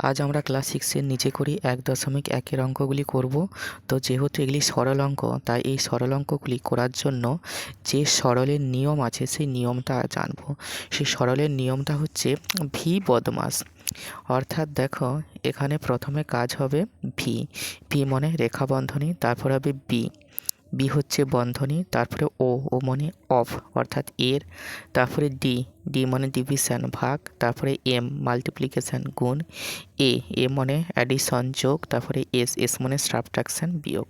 আজ আমরা ক্লাস 6-এর নিচে করি 1.1-এর অঙ্কগুলি করব। তো যেহেতু এগুলি সরল অঙ্ক, তাই এই সরল অঙ্কগুলি করার জন্য যে সরলের নিয়ম আছে সেই নিয়মটা জানব। সেই সরলের নিয়মটা হচ্ছে ভি বদমাস। অর্থাৎ দেখো, এখানে প্রথমে কাজ হবে ভি। ভি মানে রেখা বন্ধনী, তারপর হবে বি। বি হচ্ছে বন্ধনী, তারপরে ও মানে অফ অর্থাৎ এর, তারপরে ডি। ডি মানে ডিভিশন ভাগ, তারপরে এম মাল্টিপ্লিকেশন গুণ, এ মানে অ্যাডিশন যোগ, তারপরে এস মানে সাবট্রাকশন বিয়োগ।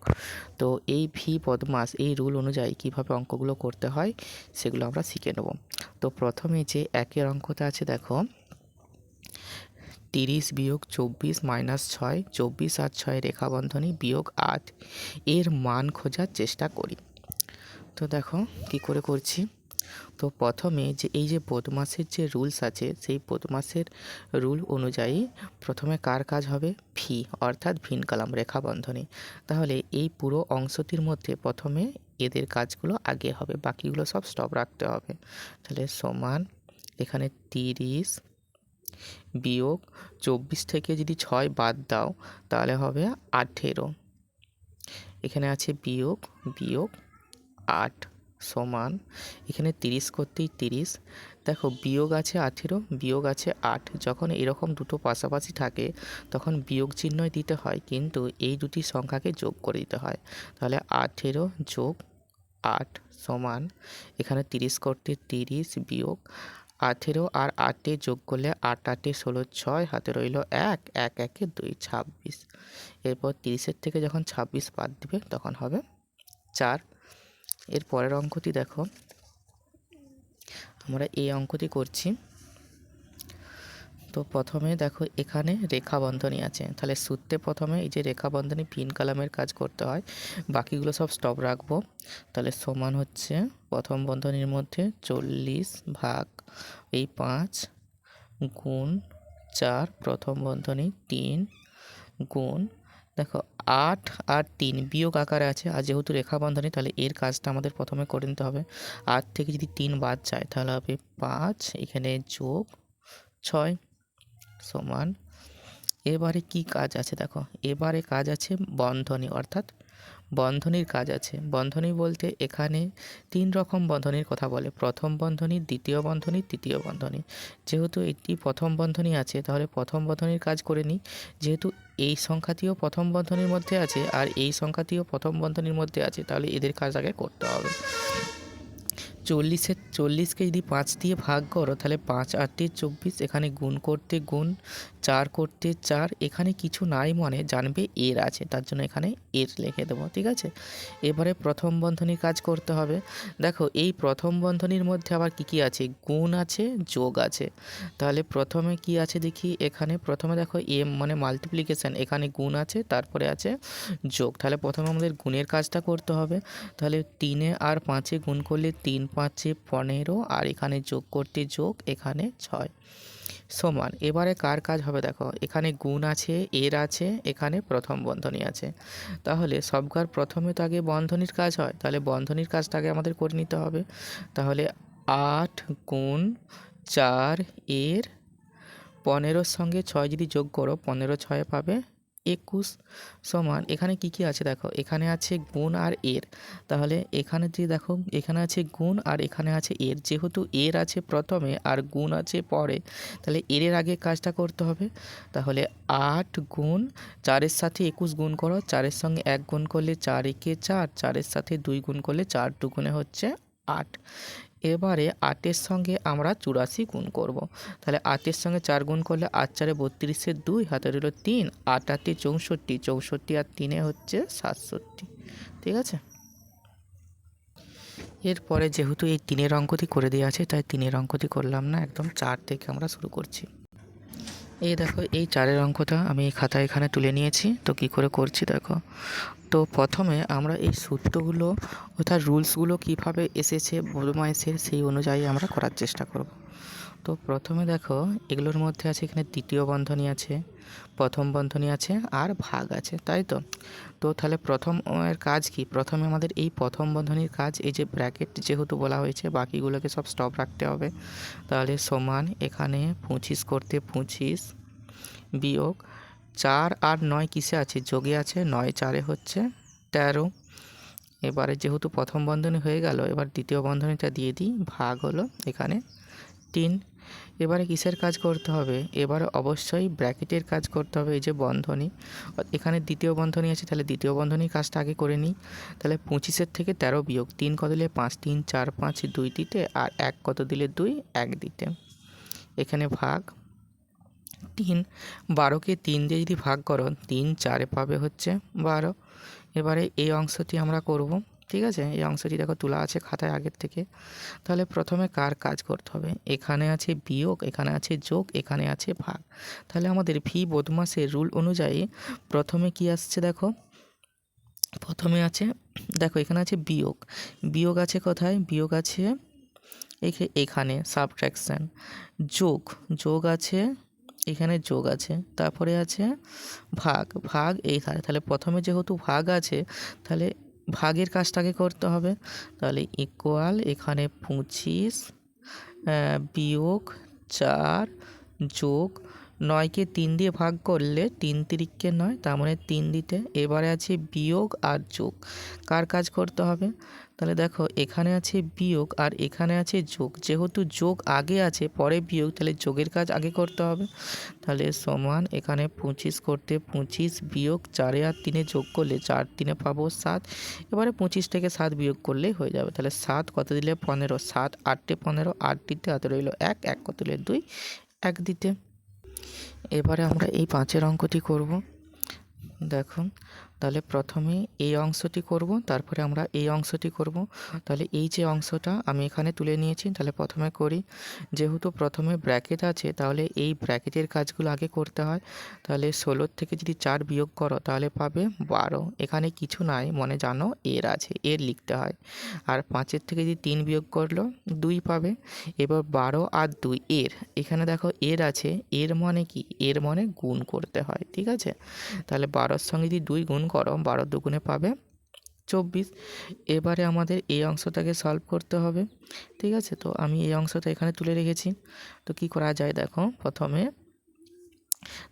তো এই ভি বদমাস এই রুল অনুযায়ী কিভাবে অঙ্কগুলো করতে হয় সেগুলো আমরা শিখে নেব। তো প্রথমে যে একের অঙ্কটা আছে দেখো, 30 বিয়োগ 24 মাইনাস 6, 24 আর 6 রেখা বন্ধনী বিয়োগ 8 এর মান খোঁজার চেষ্টা করি। তো দেখো কি করে করছি। তো প্রথমে যে এই যে বদমাসের যে রুলস আছে সেই বদমাসের রুল অনুযায়ী প্রথমে কার কাজ হবে ভি, অর্থাৎ ভিন কলাম রেখা বন্ধনী। তাহলে এই পুরো অংশটির মধ্যে প্রথমে এদের কাজগুলো আগে হবে, বাকিগুলো সব স্টপ রাখতে হবে। তাহলে সমান এখানে 30 বিয়োগ 24 থেকে যদি 6 বাদ দাও তাহলে হবে 18। এখানে আছে বিয়োগ 8 সমান এখানে 30 করতেই 30। দেখো বিয়োগ আছে 18, বিয়োগ আছে 8। যখন এরকম দুটো পাশাপাশি থাকে তখন বিয়োগ চিহ্নই দিতে হয়, কিন্তু এই দুটি সংখ্যাকে যোগ করে দিতে হয়। তাহলে 18 যোগ 8 সমান এখানে 30 করতে 30 বিয়োগ 18 আর 8 যোগ করলে 8 8 16 6, হাতে রইল 1, 1 1 2, 26। এরপর 30-এর থেকে যখন 26 বাদ দিবে তখন হবে 4। এর পরের অঙ্কটি দেখো, আমরা এই অঙ্কটি করছি। তো প্রথমে দেখো এখানে রেখা বন্ধনী আছে, তাহলে সূত্রে প্রথমে এই যে রেখা বন্ধনী পিন কলামের কাজ করতে হয়, বাকিগুলো সব স্টপ রাখবো। তাহলে সমান হচ্ছে প্রথম বন্ধনীর মধ্যে 40 ভাগ এই 5 গুণ 4, প্রথম বন্ধনী 3 গুণ দেখো 8 আর 3 বিয়োগ আকারে আছে, আর যেহেতু রেখা বন্ধনী তাহলে এর কাজটা আমাদের প্রথমে করে নিতে হবে। 8 থেকে যদি 3 বাদ যায় তাহলে হবে 5, এখানে যোগ 6 সমান এবারে কি কাজ আছে দেখো, এবারে কাজ আছে বন্ধনী, অর্থাৎ বন্ধনীর কাজ আছে। বন্ধনী বলতে এখানে 3 রকম বন্ধনীর কথা বলে, প্রথম বন্ধনী, দ্বিতীয় বন্ধনী, তৃতীয় বন্ধনী। যেহেতু এটি প্রথম বন্ধনী আছে তাহলে প্রথম বন্ধনীর কাজ করে নিই। যেহেতু এই সংখ্যাটিও প্রথম বন্ধনীর মধ্যে আছে আর এই সংখ্যাটিও প্রথম বন্ধনীর মধ্যে আছে, তাহলে এদের কাজ আগে করতে হবে। 40-কে যদি 5 দিয়ে ভাগ করো তাহলে 5 8 24, এখানে গুণ করতে গুণ, 4 করতে 4, এখানে কিছু নাই মানে জানবে এর আছে, তার জন্য এখানে এর লিখে দেবো, ঠিক আছে। এবারে প্রথম বন্ধনীর কাজ করতে হবে। দেখো এই প্রথম বন্ধনীর মধ্যে আবার কি আছে, গুণ আছে যোগ আছে। তাহলে প্রথমে কি আছে দেখি, এখানে প্রথমে দেখো এম মানে মাল্টিপ্লিকেশান, এখানে গুণ আছে তারপরে আছে যোগ। তাহলে প্রথমে আমাদের গুণের কাজটা করতে হবে। তাহলে 3 আর 5 গুণ করলে 3 5 15, আর এখানে যোগ করতে যোগ, এখানে 6 সমান এবারে কার কাজ হবে দেখো, এখানে গুণ আছে, এর আছে, এখানে প্রথম বন্ধনী আছে। তাহলে সবকার প্রথমে তো আগে বন্ধনীর কাজ হয়, তাহলে বন্ধনীর কাজটা আগে আমাদের করে নিতে হবে। তাহলে 8 গুণ 4 এর 15-র সঙ্গে 6 যদি যোগ করো 15 6 পাবে 21 সমান এখানে কি আছে দেখো, এখানে আছে গুণ আর এর। তাহলে এখানে যদি দেখো এখানে আছে গুণ আর এখানে আছে এর, যেহেতু এর আছে প্রথমে আর গুণ আছে পরে, তাহলে এর আগে কাজটা করতে হবে। তাহলে 8 গুণ 4-এর সাথে 21 গুণ করো, 4-এর সঙ্গে 1 গুণ করলে 4 একে 4, 4-এর সাথে 2 গুণ করলে 4 দুগুণে হচ্ছে 8। এবারে 8-এর সঙ্গে আমরা 84 গুণ করব। তাহলে 8-এর সঙ্গে 4 গুণ করলে 8 4 32, 2 হাতে রইল 3, 8 8 64, 64 আর 3 হচ্ছে 67, ঠিক আছে। এরপরে যেহেতু এই 3-এর অঙ্কটি করে দেওয়া আছে তাই 3-এর অঙ্কটি করলাম না, একদম 4 থেকে আমরা শুরু করছি। এই দেখো এই 4-এর অঙ্কটা আমি এই খাতায় এখানে তুলে নিয়েছি। তো কি করে করছি দেখো, তো প্রথমে আমরা এই সূত্রগুলো অর্থাৎ রুলসগুলো কিভাবে এসেছে বদমাইশের সেই অনুযায়ী আমরা করার চেষ্টা করব। তো প্রথমে দেখো এগুলোর মধ্যে আছে, এখানে তৃতীয় বন্ধনী আছে, প্রথম বন্ধনী আছে আর ভাগ আছে, তাই তো। তো তাহলে প্রথমের কাজ কি, প্রথমে আমাদের এই প্রথম বন্ধনীর কাজ, এই যে ব্র্যাকেট যেহেতু বলা হয়েছে বাকিগুলোকে সব স্টপ রাখতে হবে। তাহলে সমান এখানে 25 করতে 25 বিয়োগ 4 আর 9 কিসে আছে? যোগে আছে। 9 4 হচ্ছে 13। এবারে যেহেতু প্রথম বন্ধনী হয়ে গেল, এবার দ্বিতীয় বন্ধনীটা দিয়ে দিই, ভাগ হলো এখানে 3। এবারে কিসের কাজ করতে হবে? এবারে অবশ্যই ব্র্যাকেটের কাজ করতে হবে। এই যে বন্ধনী, এখানে দ্বিতীয় বন্ধনী আছে, তাহলে দ্বিতীয় বন্ধনীর কাজটা আগে করে নিই। তাহলে 25 থেকে 13 বিয়োগ 3 কত দিলে 5, 3 4 5 2 দিতে, আর 1 কত দিলে 2 1 দিতে। এখানে ভাগ 3, 12কে 3 দিয়ে যদি ভাগ করো 3 4 পাবে হচ্ছে 12। এবারে এই অংশটি আমরা করব, ঠিক আছে? এই অংশটি দেখো তোলা আছে খাতায় আগের থেকে। তাহলে প্রথমে কার কাজ করতে হবে? এখানে আছে বিয়োগ, এখানে আছে যোগ, এখানে আছে ভাগ। তাহলে আমাদের ভি বদমাসের রুল অনুযায়ী প্রথমে কি আসছে দেখো, প্রথমে আছে দেখো এখানে আছে বিয়োগ। বিয়োগ আছে কোথায়? বিয়োগ আছে এখানে সাবট্রাকশন। যোগ, যোগ আছে এখানে, যোগ আছে। তারপরে আছে ভাগ, ভাগ এইখানে। তাহলে প্রথমে যেহেতু ভাগ আছে, তাহলে ভাগের কাজটাকে করতে হবে। তাহলে ইকুয়াল এখানে 25 বিয়োগ 4 যোগ 9কে 3 দিয়ে ভাগ করলে 3 তিরিককে 9, তার মানে 3 দিতে। এবারে আছে বিয়োগ আর যোগ, কার কাজ করতে হবে? তাহলে দেখো এখানে আছে বিয়োগ আর এখানে আছে যোগ। যেহেতু যোগ আগে আছে পরে বিয়োগ, তাহলে যোগের কাজ আগে করতে হবে। তাহলে সমান এখানে 25 করতে 25 বিয়োগ 4 আর 3 যোগ করলে 4 3 পাবো 7। এবারে 25 থেকে 7 বিয়োগ করলেই হয়ে যাবে। তাহলে 7 কত দিলে 15, 7 8 15, 8 দিতে হাতে রইল 1, 1 কত দিলে 2 1 দিতে। এবারে আমরা এই 5-এর অঙ্কটি করব। দেখুন, তাহলে প্রথমে এই অংশটি করব, তারপরে আমরা এই অংশটি করব। তাহলে এই যে অংশটা আমি এখানে তুলে নিয়েছি, তাহলে প্রথমে করি। যেহেতু প্রথমে ব্র্যাকেট আছে, তাহলে এই ব্র্যাকেটের কাজগুলো আগে করতে হয়। তাহলে 16 থেকে যদি 4 বিয়োগ করো তাহলে পাবে 12। এখানে কিছু নাই, মনে জানো এর আছে, এর লিখতে হয়। আর 5-এর থেকে যদি 3 বিয়োগ করলো 2 পাবে। এবার 12 আর 2 এর, এখানে দেখো এর আছে, এর মানে কি? এর মানে গুণ করতে হয়, ঠিক আছে? তাহলে 12-র সঙ্গে যদি 2 গুণ করো, 12 দুগুণে পাবে 24। এবারে আমাদের এই অংশটাকে সলভ করতে হবে, ঠিক আছে? তো আমি এই অংশটা এখানে তুলে রেখেছি। তো কি করা যায় দেখো,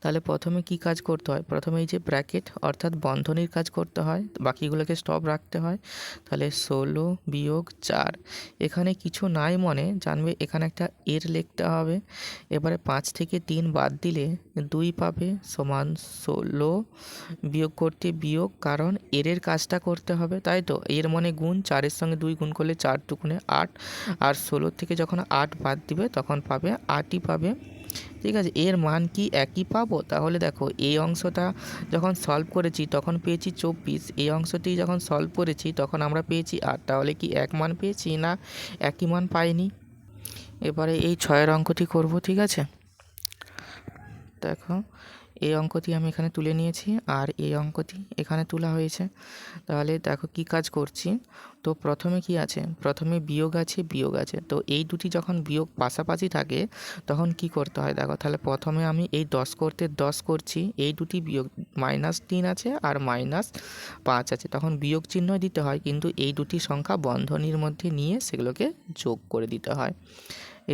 তাহলে প্রথমে কি কাজ করতে হয়? প্রথমে এই যে ব্র্যাকেট অর্থাৎ বন্ধনীর কাজ করতে হয়, বাকিগুলোকে স্টপ রাখতে হয়। তাহলে 16 বিয়োগ 4, এখানে কিছু নাই মনে জানবে, এখানে একটা এর লিখতে হবে। এবারে 5 থেকে 3 বাদ দিলে 2 পাবে, সমান 16 বিয়োগ করতে বিয়োগ, কারণ এর কাজটা করতে হবে, তাই তো? এর মানে গুণ, 4-এর সঙ্গে 2 গুণ করলে 4 দুগুণে 8, আর 16 থেকে যখন 8 বাদ দিবে তখন পাবে 8ই পাবে, ঠিক আছে? এর মান কি একই পাবো? তাহলে দেখো এই অংশটা যখন সলভ করেছি তখন পেয়েছি 24, এই অংশটি যখন সলভ করেছি তখন আমরা পেয়েছি 8। তাহলে কি এক মান পেয়েছি? না, একই মান পাইনি। এবারে এই 6-এর অঙ্কটি করব, ঠিক আছে? দেখো এই অঙ্কটি আমি এখানে তুলে নিয়েছি আর এই অঙ্কটি এখানে তোলা হয়েছে। তাহলে দেখো কি কাজ করছি। তো প্রথমে কি আছে? প্রথমে বিয়োগ আছে, বিয়োগ আছে। তো এই দুটি যখন বিয়োগ পাশাপাশি থাকে তখন কি করতে হয় দেখো। তাহলে প্রথমে আমি এই 10 করতে 10 করছি, এই দুটি বিয়োগ, -3 আছে আর -5 আছে, তখন বিয়োগ চিহ্ন দিতে হয়, কিন্তু এই দুটি সংখ্যা বন্ধনীর মধ্যে নিয়ে সেগুলোকে যোগ করে দিতে হয়।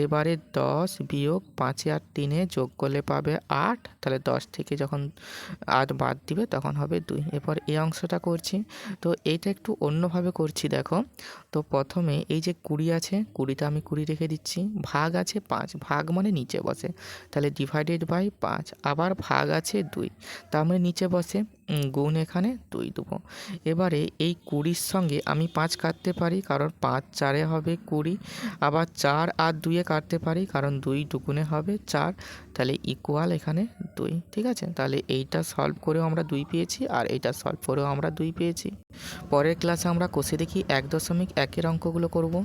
এবারে 10 বিয়োগ 5 আর 3 যোগ করলে পাবে 8। তাহলে 10 থেকে যখন 8 বাদ দিবে তখন হবে 2। এরপর এই অংশটা করছি। তো এইটা একটু অন্যভাবে করছি দেখো। তো প্রথমে এই যে 20 আছে, 20টা আমি 20 রেখে দিচ্ছি। ভাগ আছে 5, ভাগ মানে নিচে বসে, তাহলে ডিভাইডেড বাই 5। আবার ভাগ আছে 2, তার মানে নিচে বসে, গুণ এখানে 2 দেবো। এবারে এই 20-র সঙ্গে আমি 5 কাটতে পারি, কারণ 5 4 হবে 20। আবার 4 আর 2 কাটতে পারি, কারণ 2 দুগুণে হবে 4। তাহলে ইকুয়াল এখানে 2, ঠিক আছে? তাহলে এইটা সলভ করেও আমরা 2 পেয়েছি আর এইটা সলভ করেও আমরা 2 পেয়েছি। পরের ক্লাসে আমরা কষে দেখি 1.1-এর অঙ্কগুলো করব।